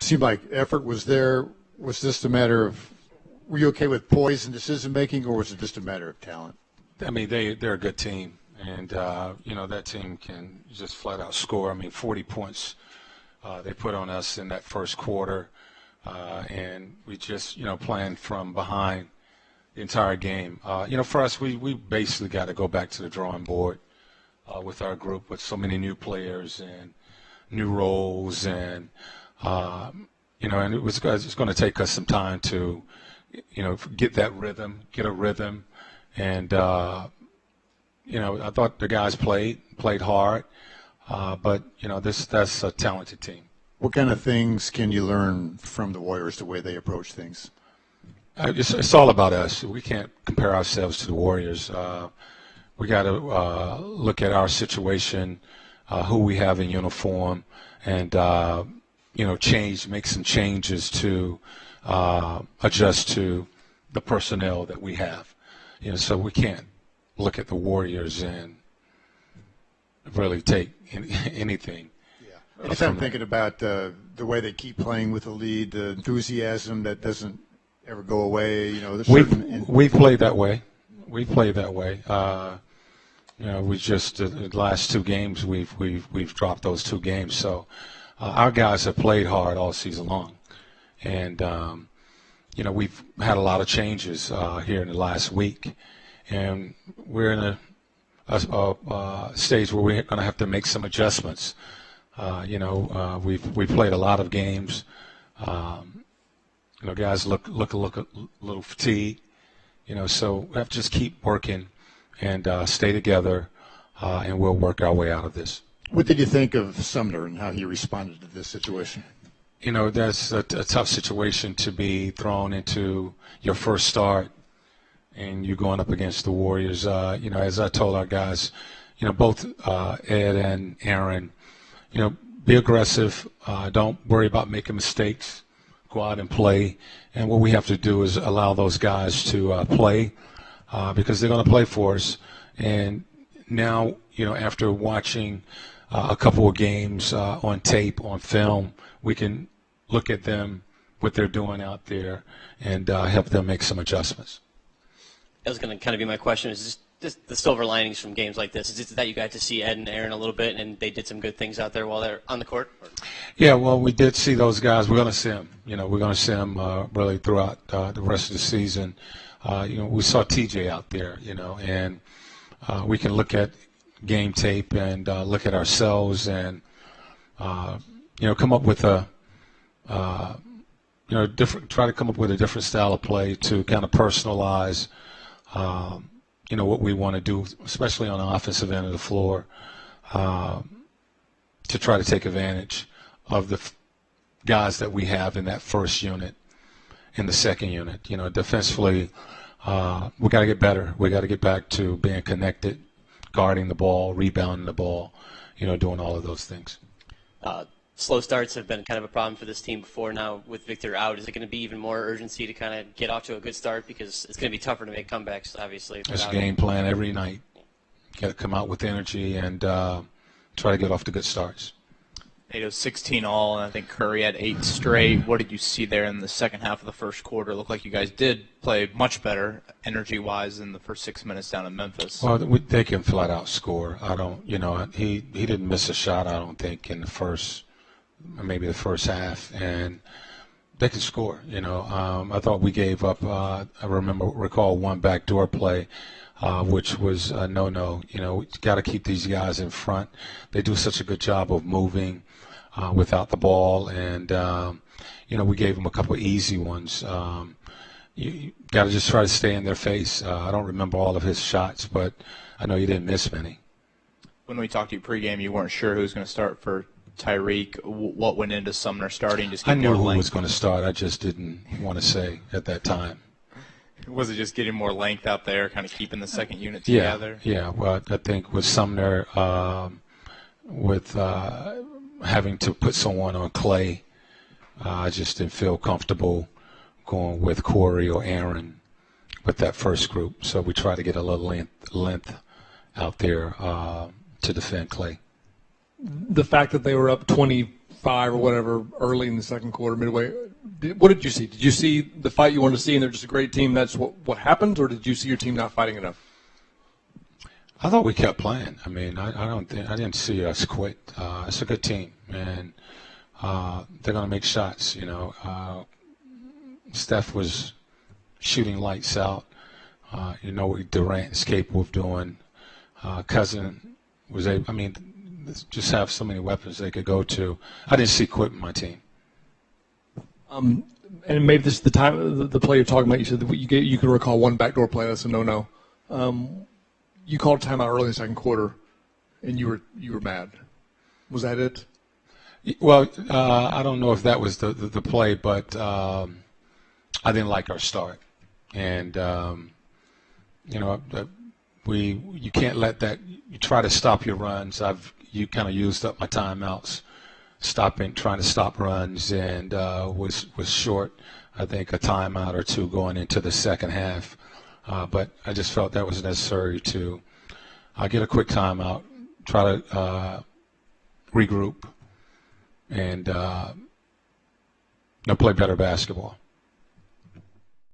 Seemed like effort was there. Was this a matter of, were you okay with poise and decision-making, or was it just a matter of talent? I mean, they're a good team, and, that team can just flat-out score. I mean, 40 points they put on us in that first quarter, and we just, playing from behind the entire game. For us, we basically got to go back to the drawing board with our group with so many new players and new roles, and, and it's going to take us some time to, get a rhythm. And, I thought the guys played hard, but, that's a talented team. What kind of things can you learn from the Warriors, the way they approach things? It's all about us. We can't compare ourselves to the Warriors. We got to look at our situation, who we have in uniform, and, make some changes to adjust to the personnel that we have. So we can't look at the Warriors and really take anything. Yeah. I'm thinking about the way they keep playing with the lead, the enthusiasm that doesn't ever go away. We play that way. We play that way. We just the last two games we've dropped those two games. So our guys have played hard all season long, and we've had a lot of changes here in the last week, and we're in a stage where we're going to have to make some adjustments. We've played a lot of games. Guys look a little fatigued. So we have to just keep working and stay together, and we'll work our way out of this. What did you think of Sumner and how he responded to this situation? That's a tough situation to be thrown into your first start, and you're going up against the Warriors. As I told our guys, both Ed and Aaron, be aggressive. Don't worry about making mistakes. Go out and play. And what we have to do is allow those guys to play because they're going to play for us. And now, after watching a couple of games on tape, on film, we can look at them, what they're doing out there, and help them make some adjustments. That was going to kind of be my question. Is just the silver linings from games like this? Is it that you got to see Ed and Aaron a little bit, and they did some good things out there while they're on the court? Yeah, well, we did see those guys. We're going to see them. We're going to see them really throughout the rest of the season. We saw TJ out there, and we can look at game tape and look at ourselves and, come up with try to come up with a different style of play to kind of personalize, what we want to do, especially on the offensive end of the floor, to try to take advantage of the guys that we have in that first unit, in the second unit. Defensively, we got to get better. We got to get back to being connected, guarding the ball, rebounding the ball, doing all of those things. Slow starts have been kind of a problem for this team before. Now with Victor out, is it going to be even more urgency to kind of get off to a good start, because it's going to be tougher to make comebacks, obviously? It's a game plan every night. Got to come out with energy and try to get off to good starts. It was 16 all, and I think Curry had 8 straight. What did you see there in the second half of the first quarter? It looked like you guys did play much better energy-wise in the first 6 minutes down in Memphis. Well, they can flat-out score. I don't, he didn't miss a shot, I don't think, in maybe the first half, and they can score. I thought we gave up. I recall one backdoor play, which was a no-no. We got to keep these guys in front. They do such a good job of moving without the ball, and we gave them a couple of easy ones. You got to just try to stay in their face. I don't remember all of his shots, but I know you didn't miss many. When we talked to you pregame, you weren't sure who was going to start for Tyreek. What went into Sumner starting? I knew who was going to start. I just didn't want to say at that time. Was it just getting more length out there, kind of keeping the second unit together? Yeah. Well, I think with Sumner, with having to put someone on Clay, I just didn't feel comfortable going with Corey or Aaron with that first group. So we tried to get a little length out there to defend Clay. The fact that they were up 24 5 or whatever early in the second quarter, midway. What did you see? Did you see the fight you wanted to see, and they're just a great team? That's what happened, or did you see your team not fighting enough? I thought we kept playing. I mean, I didn't see us quit. It's a good team, and they're going to make shots. You know, Steph was shooting lights out. You know what Durant is capable of doing. Cousin was able. I mean, just have so many weapons they could go to. I didn't see quit in my team. And maybe this is the time, the play you're talking about. You said that you could recall one backdoor play. That's a no-no. You called timeout early in the second quarter, and you were mad. Was that it? Well, I don't know if that was the play, but I didn't like our start, and you know, you can't let that. You try to stop your runs. You kind of used up my timeouts, trying to stop runs, and was short. I think a timeout or two going into the second half. But I just felt that was necessary to get a quick timeout, try to regroup, and play better basketball.